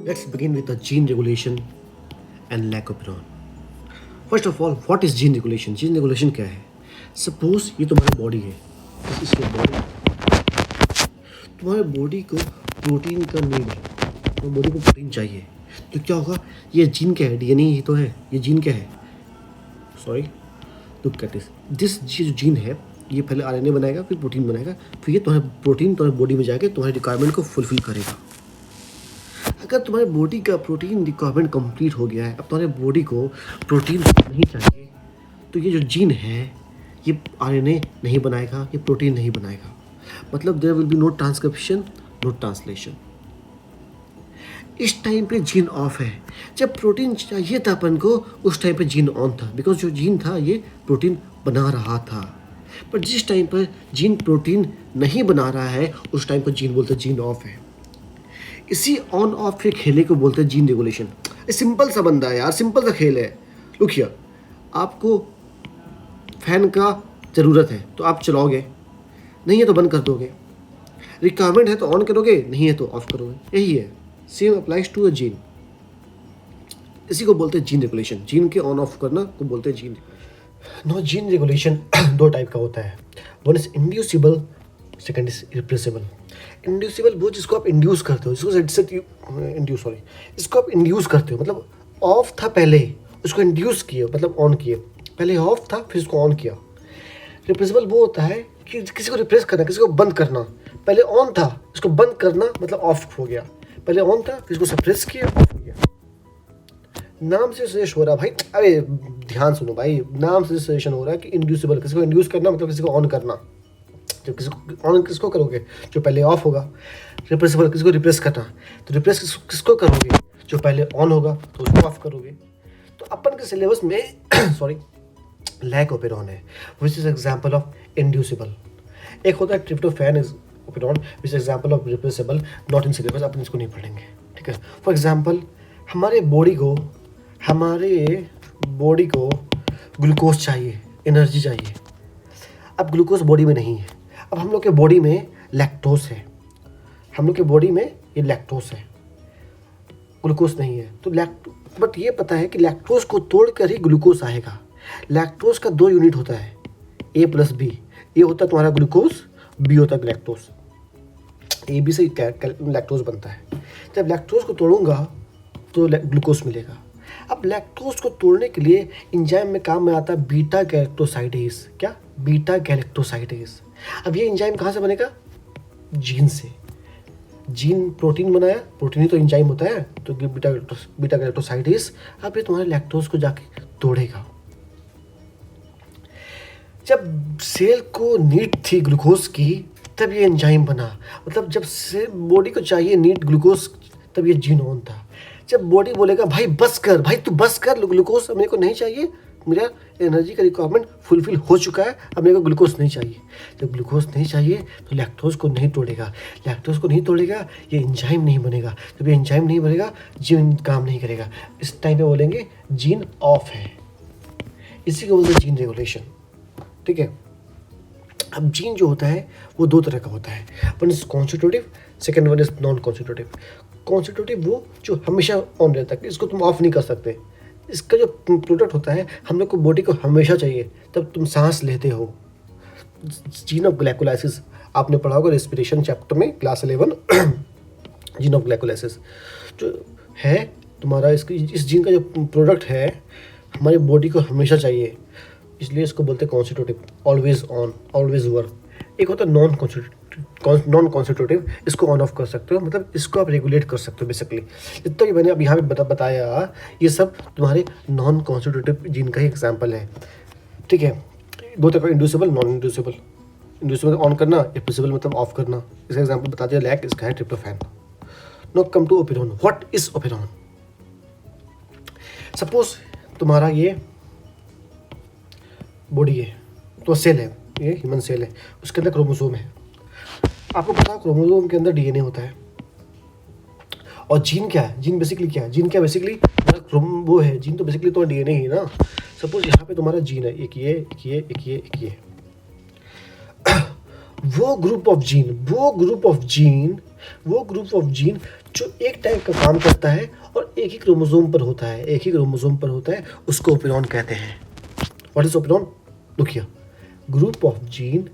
Let's begin with the gene regulation and lack of neuron. First of all, what is gene regulation? Gene regulation क्या है? Suppose ये तुम्हारी body है, तुम्हारे body को protein का नीड है, तो बॉडी को प्रोटीन चाहिए, तो क्या होगा? ये जीन क्या है? डीएनए ही तो है, ये जीन क्या है? सॉरी, लुक एट दिस जो जीन है ये पहले आरएनए बनाएगा, फिर प्रोटीन बनाएगा, फिर ये तुम्हारे प्रोटीन तुम्हारे बॉडी में जाके तुम्हारी रिक्वायरमेंट को फुलफिल करेगा। अगर तुम्हारे बॉडी का प्रोटीन रिक्वायरमेंट कंप्लीट हो गया है, अब तुम्हारे बॉडी को प्रोटीन नहीं चाहिए, तो ये जो जीन है ये आरएनए नहीं बनाएगा, ये प्रोटीन नहीं बनाएगा। मतलब there will be no transcription, no translation. इस टाइम पे जीन ऑफ है। जब प्रोटीन चाहिए था अपन को, उस टाइम पे जीन ऑन था, बिकॉज जो जीन था ये प्रोटीन बना रहा था। पर जिस टाइम पर जीन प्रोटीन नहीं बना रहा है, उस टाइम पर जीन बोलते हैं जीन ऑफ है। इसी ऑन ऑफ के खेले को बोलते हैं जीन रेगुलेशन। सिंपल सा बंदा है यार, सिंपल सा खेल है। लुक हियर, आपको फैन का ज़रूरत है तो आप चलाओगे, नहीं है तो बंद कर दोगे। रिक्वायरमेंट है तो ऑन करोगे, नहीं है तो ऑफ करोगे। यही है, same applies to a gene. इसी को बोलते हैं जीन रेगुलेशन। जीन के ऑन ऑफ करना को बोलते हैं जीन। नो, जीन रेगुलेशन दो टाइप का होता है। One is inducible, second is irreplaceable. Inducible वो जिसको आप इंड्यूस करते हो, इसको आप इंड्यूस करते हो, मतलब ऑफ था पहले, उसको इंड्यूस किए, मतलब ऑन किए। पहले ऑफ था फिर उसको ऑन किया। रिप्लेसेबल वो होता है कि किसी को रिप्लेस करना, किसी को बंद करना। पहले ऑन था, इसको बंद करना मतलब ऑफ हो गया। पहले ऑन था फिर इसको सप्रेस किया, ऑफ हो गया। नाम से सजेस्ट हो रहा भाई, अरे ध्यान सुनो भाई, नाम से सजेशन हो रहा है कि इंड्यूसिबल, किसी को इंड्यूस करना मतलब किसी को ऑन करना। जब किसी को ऑन किसको करोगे? जो पहले ऑफ होगा। रिप्लेसेबल किसको रिप्लेस करना, तो रिप्लेस किसको करोगे? जो पहले ऑन होगा तो उसको ऑफ करोगे। तो अपन के सिलेबस में सॉरी लैक ओपेरॉन है, which is example of inducible. एक होता है tryptophan is operon, which is example of replaceable, not in syllabus, अपन इसको नहीं पढ़ेंगे, ठीक है। फॉर एग्जाम्पल, हमारे बॉडी को ग्लूकोज चाहिए, एनर्जी चाहिए। अब ग्लूकोज बॉडी में नहीं है। अब हम लोग के बॉडी में लैक्टोज है, हम लोग के बॉडी में ये लैक्टोज है, ग्लूकोज नहीं है। तो बट ये पता है कि लैक्टोज को तोड़कर ही ग्लूकोज आएगा। लैक्टोज का दो यूनिट होता है, ए प्लस बी। ए होता है तुम्हारा ग्लूकोज, बी होता है लैक्टोज। ए बी से लैक्टोज बनता है। जब लैक्टोज को तोड़ूंगा तो ग्लूकोज मिलेगा। अब लैक्टोज को तोड़ने के लिए एंजाइम में काम में आता है बीटा गैलेक्टोसाइडेज। क्या? Beta galactosidase. अब ये एंजाइम कहाँ से बनेगा? जीन से। जीन प्रोटीन बनाया, प्रोटीन ही तो एंजाइम होता है, तो बीटा गैलेक्टोसाइडेज अब ये तुम्हारे लैक्टोज को जाके तोड़ेगा। जब सेल को नीड थी ग्लूकोज की, तब ये एंजाइम बना। मतलब जब से बॉडी को चाहिए नीड ग्लूकोज, तब ये जीन ऑन था। जब बॉडी बोलेगा भाई बस कर, भाई तू बस कर, ग्लूकोज मेरे को नहीं चाहिए, मेरा एनर्जी का रिक्वायरमेंट फुलफिल हो चुका है, अब मेरे को ग्लूकोज नहीं चाहिए। जब ग्लूकोज नहीं चाहिए तो लैक्टोज को नहीं तोड़ेगा। लैक्टोज को नहीं तोड़ेगा, ये एंजाइम नहीं बनेगा। जब ये एंजाइम नहीं बनेगा, जीन काम नहीं करेगा। इस टाइम पे बोलेंगे जीन ऑफ है। इसी को बोलते हैं जीन रेगुलेशन, ठीक है। अब जीन जो होता है वो दो तरह का होता है। One is constitutive, second one is non constitutive. Constitutive वो जो हमेशा ऑन रहता है, इसको तुम ऑफ नहीं कर सकते। इसका जो प्रोडक्ट होता है, हम लोग को बॉडी को हमेशा चाहिए, तब तुम सांस लेते हो। जीन ऑफ ग्लाइकोलाइसिस आपने पढ़ा होगा रेस्पिरेशन चैप्टर में, क्लास 11। जीन ऑफ ग्लाइकोलाइसिस जो है तुम्हारा, इस जीन का जो प्रोडक्ट है हमारी बॉडी को हमेशा चाहिए, इसलिए इसको बोलते हैं constitutive, always on, always work. एक होता है नॉन कॉन्स्टिट्यूटिव, इसको ऑन ऑफ कर सकते हो, मतलब इसको आप रेगुलेट कर सकते हो। बेसिकली जितना भी मैंने अब यहाँ पे बताया, ये सब तुम्हारे नॉन कॉन्स्टिट्यूटिव जीन का ही एग्जाम्पल है, ठीक है। दो तरह का, inducible, non inducible. Inducible on करना, इरिप्लेसेबल मतलब ऑफ करना। इसका एग्जाम्पल बता दिया, लैक, इसका है tryptophan. No, come to operon. What is operon? Suppose तुम्हारा ये बॉडी है, तो सेल है, ये ह्यूमन सेल है, उसके अंदर क्रोमोसोम है। आपको पता है क्रोमोसोम के अंदर डीएनए होता है। और जीन क्या है? जीन बेसिकली क्या है? जीन क्या बेसिकली वो है, जीन तो बेसिकली तो डीएनए ही ना। सपोज यहाँ पे तुम्हारा जीन है, एक ये। वो ग्रुप ऑफ जीन जो एक टाइप का काम करता है और एक ही क्रोमोसोम पर होता है, एक ही क्रोमोसोम पर होता है, उसको ओपेरॉन कहते हैं। What is operon? Look here, group of gene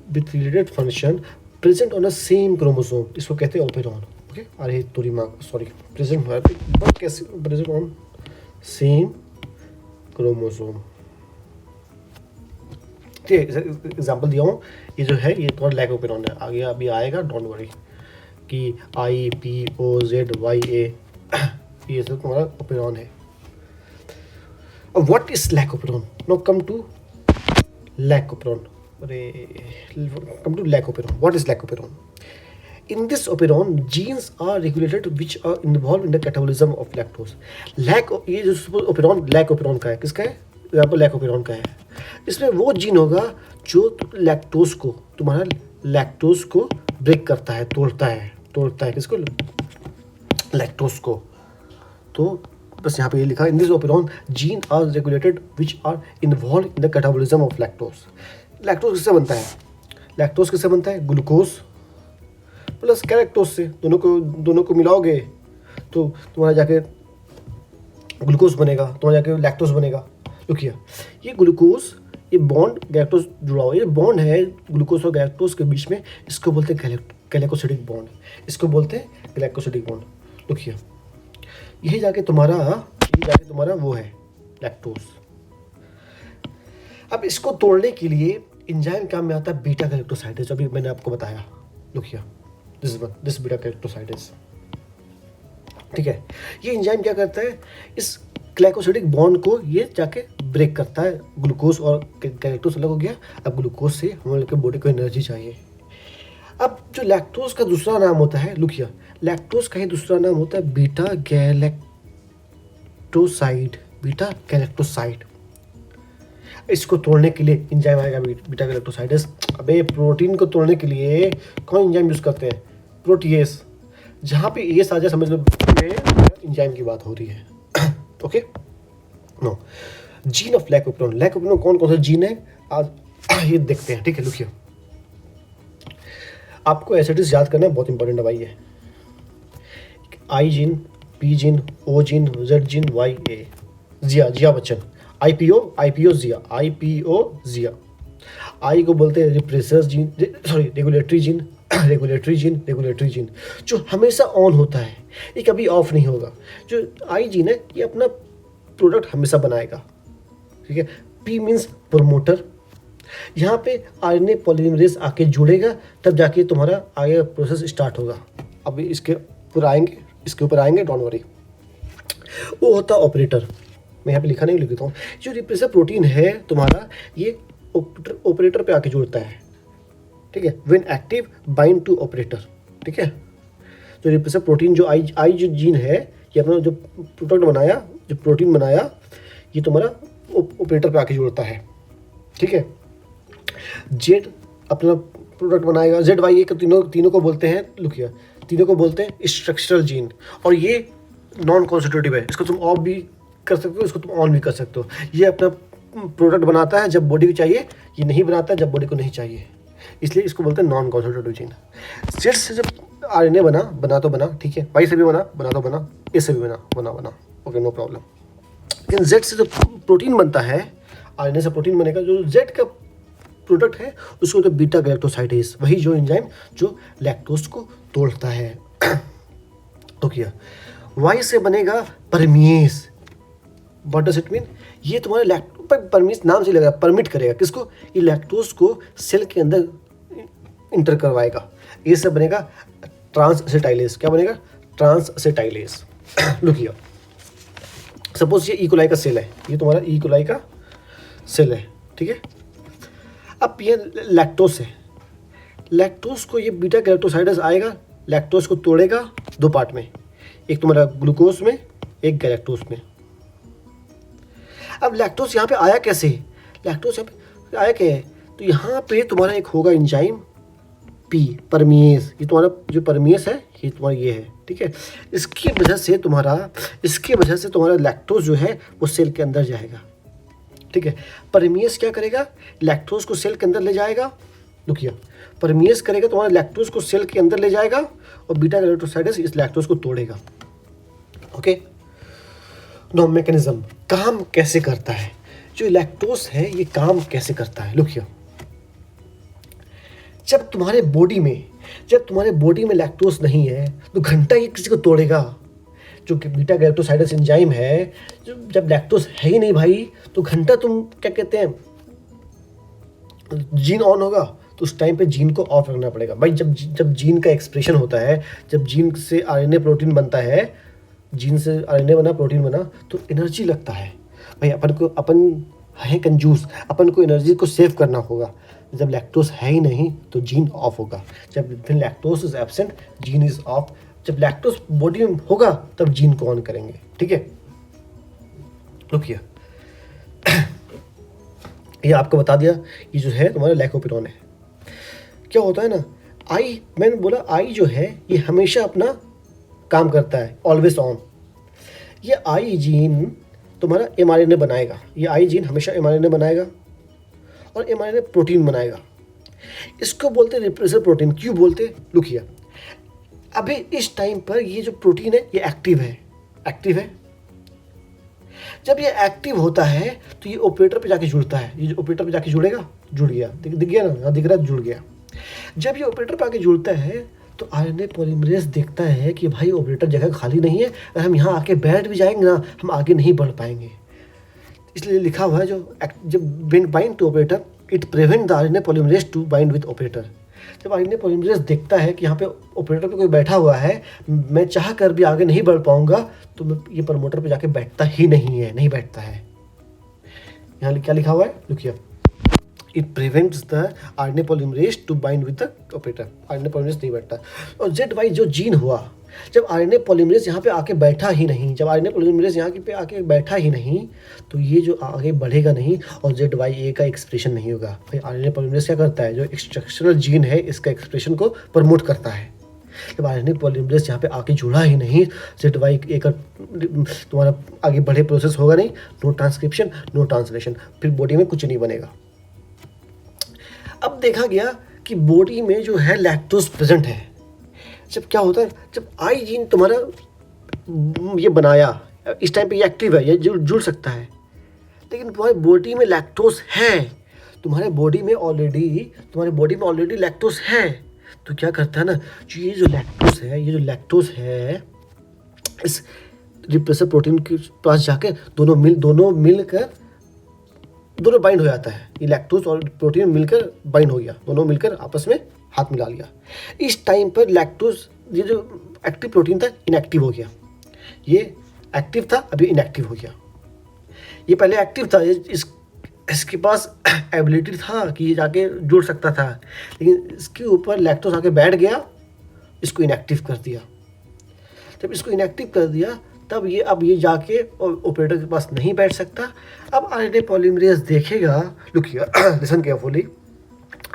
with related function present on the same chromosome, इसको कहते हैं ओपेरॉन। ओके, अरे तोरी माँ, सॉरी, प्रेजेंट बट कैसे प्रेजेंट ऑन सेम क्रोमोसोम। ठीक है, एग्जाम्पल दिया हूँ, ये जो है ये थोड़ा लैक ओपेरॉन है, आगे अभी आएगा, डोंट वरी, कि IPOZYA ये सब तुम्हारा ओपेरॉन है। अब what is lac operon? No come to lac operon, अरे come to lac operon. What is lac operon? In this operon, genes are regulated which are involved in the catabolism of lactose. ये जो operon lac operon का है, किसका है? यहाँ पर lac operon का है। इसमें वो जीन होगा जो लैक्टोज को, तुम्हारा लैक्टोज को ब्रेक करता है, तोड़ता है किसको? लैक्टोज को। तो बस यहाँ पे ये लिखा, in this operon gene are regulated which are involve in the catabolism of lactose. Lactose किससे बनता है? लैक्टोज किससे बनता है? ग्लूकोज प्लस कैलेक्टोज से, दोनों को मिलाओगे तो तुम्हारा जाके ग्लूकोज बनेगा, तुम्हारा जाके लैक्टोज बनेगा। देखिए ये ग्लूकोज, ये बॉन्ड गैलेक्टोज जुड़ा हुआ, ये बॉन्ड है ग्लूकोज और गैलेक्टोज के बीच में, इसको बोलते हैं ग्लाइकोसिडिक बॉन्ड, इसको बोलते हैं ग्लाइकोसिडिक बॉन्ड। देखिए यही जाके तुम्हारा वो है लैक्टोज। अब इसको तोड़ने के लिए एंजाइम काम में आता है बीटा गैलेक्टोसाइडेज, अभी मैंने आपको बताया। देखिए दिस बीटा गैलेक्टोसाइडेज, ठीक है। ये एंजाइम क्या करता है? इस ग्लाइकोसिडिक बॉन्ड को ये जाके ब्रेक करता है। ग्लूकोज और गैलेक्टोज अलग हो गया, अब ग्लूकोज से हम लोग के बॉडी को एनर्जी चाहिए। अब जो लैक्टोज का दूसरा नाम होता है, लुकिया, लैक्टोज का ही दूसरा नाम होता है बीटा गैलेक्टोसाइड, बीटा गैलेक्टोसाइड। इसको तोड़ने के लिए एंजाइम आएगा बीटा गैलेक्टोसाइडेस। अबे प्रोटीन को तोड़ने के लिए कौन एंजाइम यूज करते हैं? प्रोटीएस। जहाँ पे एस आ जाए समझ लो एंजाइम की बात हो रही है। Okay, no gene of lac operon. Lac operon कौन कौन सा जीन है आज ये देखते हैं, ठीक है। लुकिए, आपको एसिडिस याद करना बहुत इंपॉर्टेंट है भाई। ये I gene, P gene, O gene, Z gene, Y A, Jiya Bachchan, IPO Jiya. I को बोलते हैं repressor gene, sorry regulatory gene, जो हमेशा ऑन होता है, ये कभी ऑफ नहीं होगा। जो आई जीन है ये अपना प्रोडक्ट हमेशा बनाएगा, ठीक है। पी मीन्स प्रोमोटर, यहाँ पे RNA पॉलीमरेज आके जुड़ेगा, तब जाके तुम्हारा आगे प्रोसेस स्टार्ट होगा। अभी इसके ऊपर आएंगे, डोंट वरी। वो होता ऑपरेटर, मैं यहाँ पे लिखा नहीं, लिख देता हूँ। जो रिप्रेसर प्रोटीन है तुम्हारा, ये ऑपरेटर पे आके जुड़ता है, ठीक है। When active bind to operator, ठीक है। जो रिप्रेसर प्रोटीन जो आई जो जीन है, ये अपना जो प्रोडक्ट बनाया, जो प्रोटीन बनाया, ये तुम्हारा ऑपरेटर पे आके जुड़ता है, ठीक है। जेड अपना प्रोडक्ट बनाएगा, ZYA को तीनों को बोलते हैं, लुकिया, तीनों को बोलते हैं स्ट्रक्चरल जीन। और ये नॉन कॉन्स्टिट्यूटिव है, इसको तुम ऑफ भी कर सकते हो, इसको तुम ऑन भी कर सकते हो। ये अपना प्रोडक्ट बनाता है जब बॉडी को चाहिए, ये नहीं बनाता है जब बॉडी को नहीं चाहिए, इसलिए इसको बोलते हैं नॉन कॉन्स्टिट्यूटिव जीन। जेड से जब RNA बना तो बना, ठीक है। वाई से भी बना तो बना, ए से भी बना, ओके, नो प्रॉब्लम। लेकिन जेड से जो प्रोटीन बनता है, RNA से प्रोटीन बनेगा, जो जेड का प्रोडक्ट है उसको तो बीटा गैलेक्टोसाइडेज, वही जो एंजाइम जो लैक्टोज को तोड़ता है। तो क्या वाई से बनेगा permease. What does it mean? ये तुम्हारे परमिएस नाम से लगेगा, परमिट करेगा किसको? ये लैक्टोज को सेल के अंदर इंटर करवाएगा। ये सब बनेगा ट्रांसएसिटाइलेज। क्या बनेगा? ट्रांसएसिटाइलेज। लुकिए, सपोज ये इकोलाई का सेल है, ये तुम्हारा इकोलाई का सेल है, ठीक है। अब ये लैक्टोज है, लैक्टोज को ये बीटा गैलेक्टोसाइडेज आएगा, लैक्टोज को तोड़ेगा दो पार्ट में, एक तुम्हारा ग्लूकोज में, एक गैलेक्टोज में। अब लैक्टोज यहाँ पे आया कैसे? लैक्टोज यहाँ पे आया क्या है? तो यहाँ पे तुम्हारा एक होगा एंजाइम पी, परमिएज। ये तुम्हारा जो परमिएज है, ये तुम्हारा ये है, ठीक है। इसकी वजह से तुम्हारा लैक्टोज जो है वो सेल के अंदर जाएगा, ठीक है। परमिएज क्या करेगा? लैक्टोज को सेल के अंदर ले जाएगा, देखिए परमिएस करेगा तो हमारे लैक्टोज को सेल के अंदर ले जाएगा और बीटा गैलेक्टोसाइडस इस लैक्टोज को तोड़ेगा। ओके, नो मैकेनिज्म काम कैसे करता है, जो लैक्टोज है ये काम कैसे करता है। लुकिए जब तुम्हारे बॉडी में लैक्टोज नहीं है तो घंटा ये किसी को तोड़ेगा। जो बीटा गैलेक्टोसाइडस एंजाइम है, जब लैक्टोज है ही नहीं भाई तो घंटा तुम क्या कहते हैं जीन ऑन होगा तो उस टाइम पे जीन को ऑफ रखना पड़ेगा भाई। जब जीन का एक्सप्रेशन होता है, जब जीन से आरएनए प्रोटीन बनता है, जीन से आरएनए बना प्रोटीन बना तो एनर्जी लगता है भाई। अपन है कंजूस, अपन को एनर्जी को सेव करना होगा। जब लैक्टोज है ही नहीं तो जीन ऑफ होगा। जब lactose is absent gene is of. जब लैक्टोज बॉडी में होगा तब जीन को ऑन करेंगे। ठीक है, रुकिए ये आपको बता दिया। ये जो है तुम्हारा लैकोपेरोन है। क्या होता है ना, आई, मैंने बोला आई जो है ये हमेशा अपना काम करता है, ऑलवेज ऑन। ये आई जीन तुम्हारा एमआरएनए बनाएगा। ये आई जीन हमेशा एमआरएनए बनाएगा और एमआरएनए प्रोटीन बनाएगा। इसको बोलते हैं रिप्रेसर प्रोटीन। क्यों बोलते, लुकिए अभी इस टाइम पर ये जो प्रोटीन है ये एक्टिव है। जब ये एक्टिव होता है तो ये ऑपरेटर पे जाके जुड़ता है। ये जो ऑपरेटर पे जाके जुड़ेगा, जुड़ गया, दिख गया ना, दिख रहा, जुड़ गया। जब ये ऑपरेटर पे आके जुड़ता है तो आरएनए पॉलीमरेज देखता है कि भाई ऑपरेटर जगह खाली नहीं है, अगर हम यहाँ आके बैठ भी जाएंगे ना हम आगे नहीं बढ़ पाएंगे। इसलिए लिखा हुआ है जब bind to operator it prevent the RNA polymerase to bind with operator. जब आरएनए पॉलीमरेज देखता है कि यहाँ पे ऑपरेटर पे कोई बैठा हुआ है, मैं चाह कर भी आगे नहीं बढ़ पाऊंगा, तो ये प्रमोटर पे जाके बैठता ही नहीं बैठता है। यहाँ क्या लिखा हुआ है, लुकिए it prevents the RNA polymerase to bind with the operator. RNA polymerase नहीं बैठता। और ZY जो जीन हुआ, जब आरएनए पॉलीमरेज यहाँ पे आके बैठा ही नहीं, तो ये जो आगे बढ़ेगा नहीं और ZYA का एक्सप्रेशन नहीं होगा। भाई आरएनए पॉलीमरेज क्या करता है, जो स्ट्रक्चरल जीन है इसका एक्सप्रेशन को प्रमोट करता है। जब आरएनए पॉलीमरेज यहाँ पे आके जुड़ा ही नहीं, ZYA का तुम्हारा आगे बढ़े प्रोसेस होगा नहीं, नो ट्रांसक्रिप्शन नो ट्रांसलेशन, फिर बॉडी में कुछ नहीं बनेगा। अब देखा गया कि बॉडी में जो है लैक्टोज प्रेजेंट है। जब क्या होता है, जब आई जीन तुम्हारा ये बनाया, इस टाइम पे ये एक्टिव है, ये जुड़ सकता है, लेकिन तुम्हारी बॉडी में लैक्टोज है, तुम्हारे बॉडी में ऑलरेडी लैक्टोज है। तो क्या करता है ना, ये जो लैक्टोज है इस रिप्रेसर प्रोटीन के पास जाके दोनों बाइंड हो जाता है। ये लैक्टोज और प्रोटीन मिलकर बाइंड हो गया, दोनों मिलकर आपस में हाथ मिला लिया। इस टाइम पर लैक्टोज, ये जो एक्टिव प्रोटीन था इनएक्टिव हो गया। ये एक्टिव था, अभी इनएक्टिव हो गया। ये पहले एक्टिव था, इसके पास एबिलिटी था कि ये जाके जुड़ सकता था, लेकिन इसके ऊपर लैक्टोज आके बैठ गया, इसको इनएक्टिव कर दिया। जब इसको इनएक्टिव कर दिया तब ये जाके ऑपरेटर के पास नहीं बैठ सकता। अब आरएनए पॉलीमरेज देखेगा, लुकिए लिसन केयरफुली,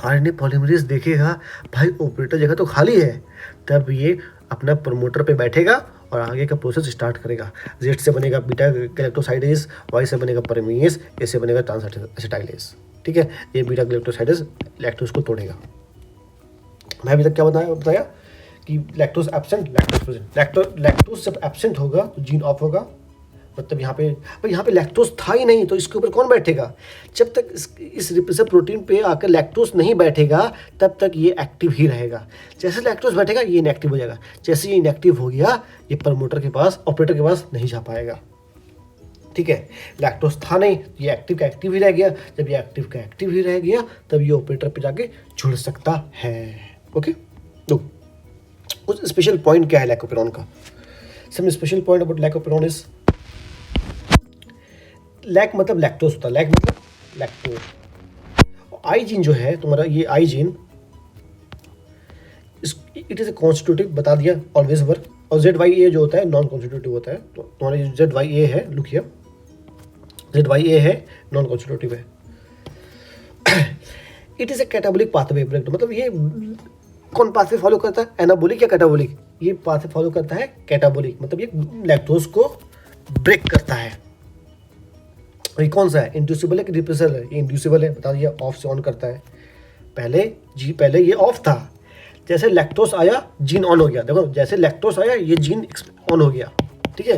आरएनए पॉलीमरेज देखेगा भाई ऑपरेटर जगह तो खाली है, तब ये अपना प्रमोटर पे बैठेगा और आगे का प्रोसेस स्टार्ट करेगा। Z से बनेगा बीटा गैलेक्टोसाइडेज, Y से बनेगा परमीएस, A से बनेगा ट्रांसएसिटाइलेज। ठीक है, ये बीटा गैलेक्टोसाइडेज लैक्टोज को तोड़ेगा। मैं अभी तक क्या बताया कि lactose absent, lactose present. Lactose जब एब्सेंट होगा तो जीन ऑफ होगा, मतलब यहाँ पे लैक्टोज था ही नहीं, तो इसके ऊपर कौन बैठेगा। जब तक इस रिप्रेसर प्रोटीन पे आकर लैक्टोज नहीं बैठेगा तब तक ये एक्टिव ही रहेगा। जैसे लैक्टोज बैठेगा ये इनएक्टिव हो जाएगा। जैसे ये इनएक्टिव हो गया ये प्रमोटर के पास, ऑपरेटर के पास नहीं जा पाएगा। ठीक है, लैक्टोज था नहीं, ये एक्टिव का एक्टिव ही रह गया। जब ये एक्टिव का एक्टिव ही रह गया तब ये ऑपरेटर पे जाके जुड़ सकता है। ओके, तो कुछ स्पेशल पॉइंट क्या है लैकोपेरोन का। Some special point about lac operon is, lac मतलब लैक्टोज होता है, लैक मतलब लैक्टोज। आई जीन जो है तुम्हारा, ये I gene it is A constitutive, बता दिया, ऑलवेज वर्क। और ZYA जो होता है नॉन कॉन्स्टिट्यूटिव होता है। तो तुम्हारा ZYA है, लुक हियर, ZYA है नॉन कॉन्स्टिट्यूटिव है। It is a catabolic pathway break, मतलब ये कौन पाथवे फॉलो करता है, एनाबोलिक या कैटाबोलिक। ये पाथवे फॉलो करता है कैटाबोलिक, मतलब ये लैक्टोज को ब्रेक करता है। ये कौन सा है, इंड्यूसिबल है कि रिप्रेसर है। ये इंड्यूसिबल है, बता दिया, ऑफ से ऑन करता है। पहले ये ऑफ था, जैसे लैक्टोस आया जीन ऑन हो गया। देखो जैसे लैक्टोस आया ये जीन ऑन हो गया, ठीक है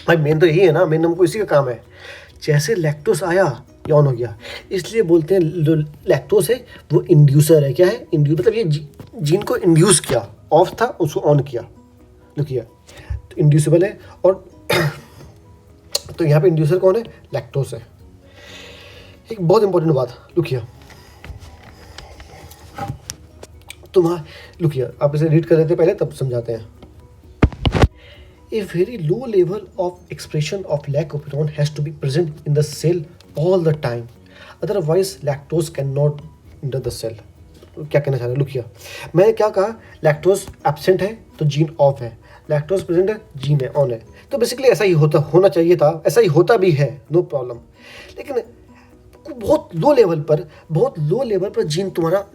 भाई। मेन तो यही है ना, मेन हमको इसी का काम है। जैसे लैक्टोस आया ये ऑन हो गया, इसलिए बोलते हैं जो लैक्टोस है वो इंड्यूसर है। क्या है? मतलब ये जीन को इंड्यूस किया, ऑफ था उसको ऑन किया, देखिए तो इंड्यूसिबल है। और तो यहाँ पे इंड्यूसर कौन है? लैक्टोस है। एक बहुत इंपॉर्टेंट बात लुकिया, लुकिया आप इसे रीड कर लेते पहले तब समझाते हैं। A very low level of expression of lactoferrin has to be present in the cell all the time, otherwise lactose cannot enter the cell। क्या कहना चाह रहे हैं? लुकिया मैंने क्या कहा, लैक्टोज एब्सेंट है तो जीन ऑफ है, लैक्टोज प्रेजेंट है जीन है ऑन है। तो बेसिकली ऐसा ही होना चाहिए था, ऐसा ही होता भी है, नो प्रॉब्लम। लेकिन बहुत लो लेवल पर जीन तुम्हारा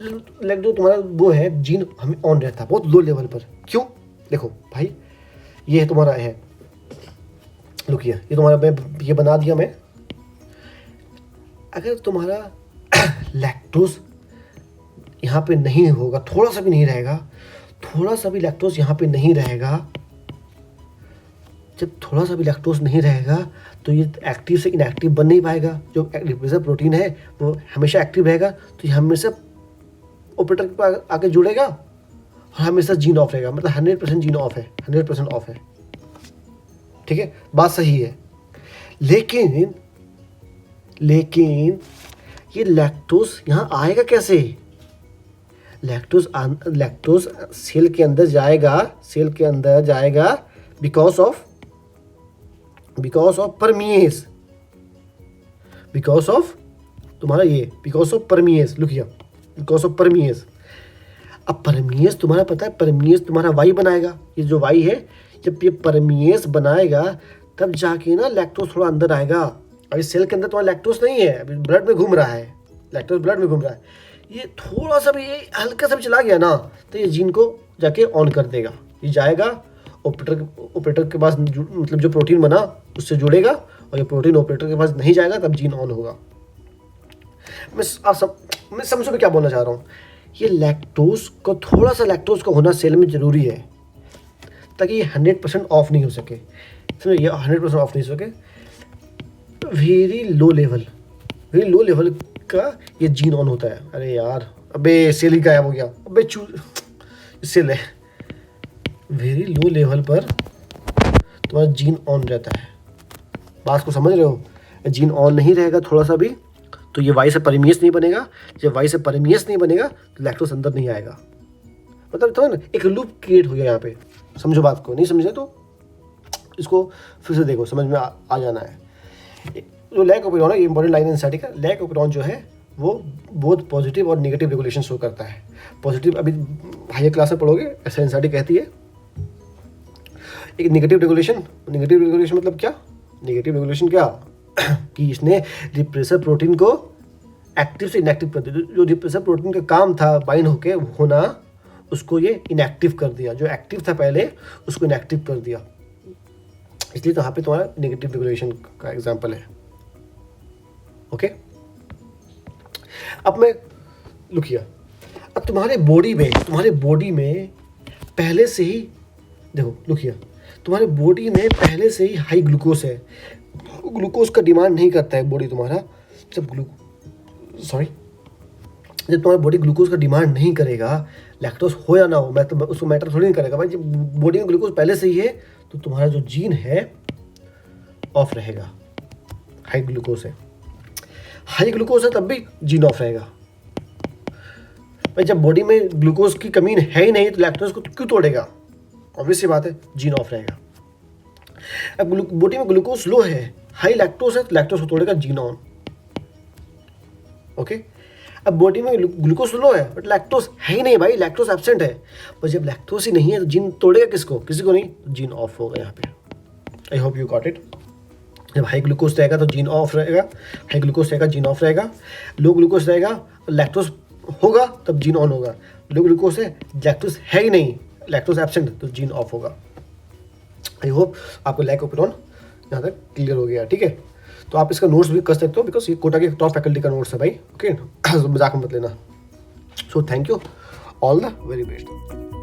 जो तुम्हारा वो है जीन हमें ऑन रहता है बहुत लो लेवल पर। क्यों? देखो भाई ये तुम्हारा है, लुकिया ये तुम्हारा मैं ये बना दिया मैं। अगर तुम्हारा लैक्टोज यहाँ पे नहीं होगा, थोड़ा सा भी नहीं रहेगा, थोड़ा सा भी लैक्टोज यहाँ पे नहीं रहेगा, जब थोड़ा सा भी लैक्टोज नहीं रहेगा तो ये एक्टिव से इनएक्टिव बन नहीं पाएगा। जो रिप्रेसर प्रोटीन है वो हमेशा एक्टिव रहेगा, तो ये हमेशा ऑपरेटर के पास आके जुड़ेगा और हमेशा जीन ऑफ रहेगा। मतलब 100% जीन ऑफ है, 100% ऑफ है, ठीक है, बात सही है। लेकिन ये लैक्टोज यहाँ आएगा कैसे? लैक्टोज सेल के अंदर जाएगा बिकॉज ऑफ परमिएस, बिकॉज ऑफ परमिएस। अब परमिएस तुम्हारा पता है, परमिएस तुम्हारा वाई बनाएगा। ये जो वाई है, जब ये परमिएस बनाएगा तब जाके ना लैक्टोज थोड़ा अंदर आएगा। अभी सेल के अंदर तुम्हारा लैक्टोज नहीं है, अभी ब्लड में घूम रहा है, लैक्टोज ब्लड में घूम रहा है। ये थोड़ा सा भी, ये हल्का सा भी चला गया ना तो ये जीन को जाके ऑन कर देगा। ये जाएगा ऑपरेटर के पास, मतलब जो प्रोटीन बना उससे जुड़ेगा, और ये प्रोटीन ऑपरेटर के पास नहीं जाएगा तब जीन ऑन होगा। मैं समझो मैं क्या बोलना चाह रहा हूँ। ये लैक्टोज को, थोड़ा सा लैक्टोज का होना सेल में ज़रूरी है ताकि ये 100% ऑफ नहीं हो सके। समझो ये 100% ऑफ नहीं हो सके। वेरी लो लेवल का ये जीन ऑन होता है। अरे यार, अबे सेल ही गायब हो गया, अबे सेल है। वेरी लो लेवल पर तुम्हारा जीन ऑन रहता है। बात को समझ रहे हो? जीन ऑन नहीं रहेगा थोड़ा सा भी तो ये वाई से परमिएस नहीं बनेगा। जब वाई से परमिएस नहीं बनेगा तो लैक्टोज अंदर नहीं आएगा। मतलब तो ना एक लूप क्रिएट हो गया यहाँ पे। समझो बात को, नहीं समझे तो इसको फिर से देखो, समझ में आ जाना है। जो लैक्टोपेरॉन है, ये इंपॉर्टेंट लाइन एनसाइटी का, लैक्टोपेरॉन जो है वो बहुत पॉजिटिव और नेगेटिव रेगुलेशन शो करता है। पॉजिटिव अभी हायर क्लास में पढ़ोगे, ऐसा एनसाइटी कहती है। एक नेगेटिव रेगुलेशन मतलब क्या? नेगेटिव रेगुलेशन क्या कि इसने रिप्रेसर प्रोटीन को एक्टिव से इनएक्टिव कर दिया। जो रिप्रेसर प्रोटीन का काम था बाइंड होके होना, उसको ये इनएक्टिव कर दिया। जो एक्टिव था पहले उसको इनएक्टिव कर दिया। इसलिए तो यहाँ पे तुम्हारा नेगेटिव रेगुलेशन का एग्जांपल है। ओके, अब मैं लुकिया, अब तुम्हारे बॉडी में पहले से ही देखो, लुकिया तुम्हारे बॉडी में पहले से ही हाई ग्लूकोज है। ग्लूकोज का डिमांड नहीं करता है बॉडी तुम्हारा। जब तुम्हारी बॉडी ग्लूकोज का डिमांड नहीं करेगा, लैक्टोज हो या ना हो, मैं तो उसको मैटर थोड़ी नहीं करेगा भाई। जब बॉडी में ग्लूकोज पहले से ही है तो तुम्हारा जो जीन है ऑफ रहेगा। हाई ग्लूकोज है तब भी जीन ऑफ रहेगा भाई। जब बॉडी में ग्लूकोज की कमी है ही नहीं तो लैक्टोज को क्यों तोड़ेगा? ऑब्वियस सी बात है, जीन ऑफ रहेगा। अब बॉडी में ग्लूकोज लो है, हाई लैक्टोज है तो लैक्टोज को तोड़ेगा, जीन ऑन। ओके, अब बॉडी में ग्लूकोज लो है बट लैक्टोज है ही नहीं भाई, लैक्टोज एब्सेंट है। पर जब लैक्टोज ही नहीं है तो जीन तोड़ेगा किसको? किसी को नहीं, तो जीन ऑफ होगा यहाँ पे। I hope you got it. जब हाई ग्लूकोज रहेगा तो जीन ऑफ रहेगा, हाई ग्लूकोज रहेगा जीन ऑफ रहेगा। लो ग्लूकोज रहेगा, लैक्टोज होगा तब जीन ऑन होगा। लो ग्लूकोज है, लैक्टोज है ही नहीं, लैक्टोज एब्सेंट, तो जीन ऑफ होगा। आई होप आपको लैक्टोपेरॉन यहाँ तक क्लियर हो गया। ठीक है, तो आप इसका नोट्स भी कर सकते हो, बिकॉज ये कोटा के टॉप फैकल्टी का नोट्स है भाई, ओके। मजाक मत लेना। So thank you, all the very best.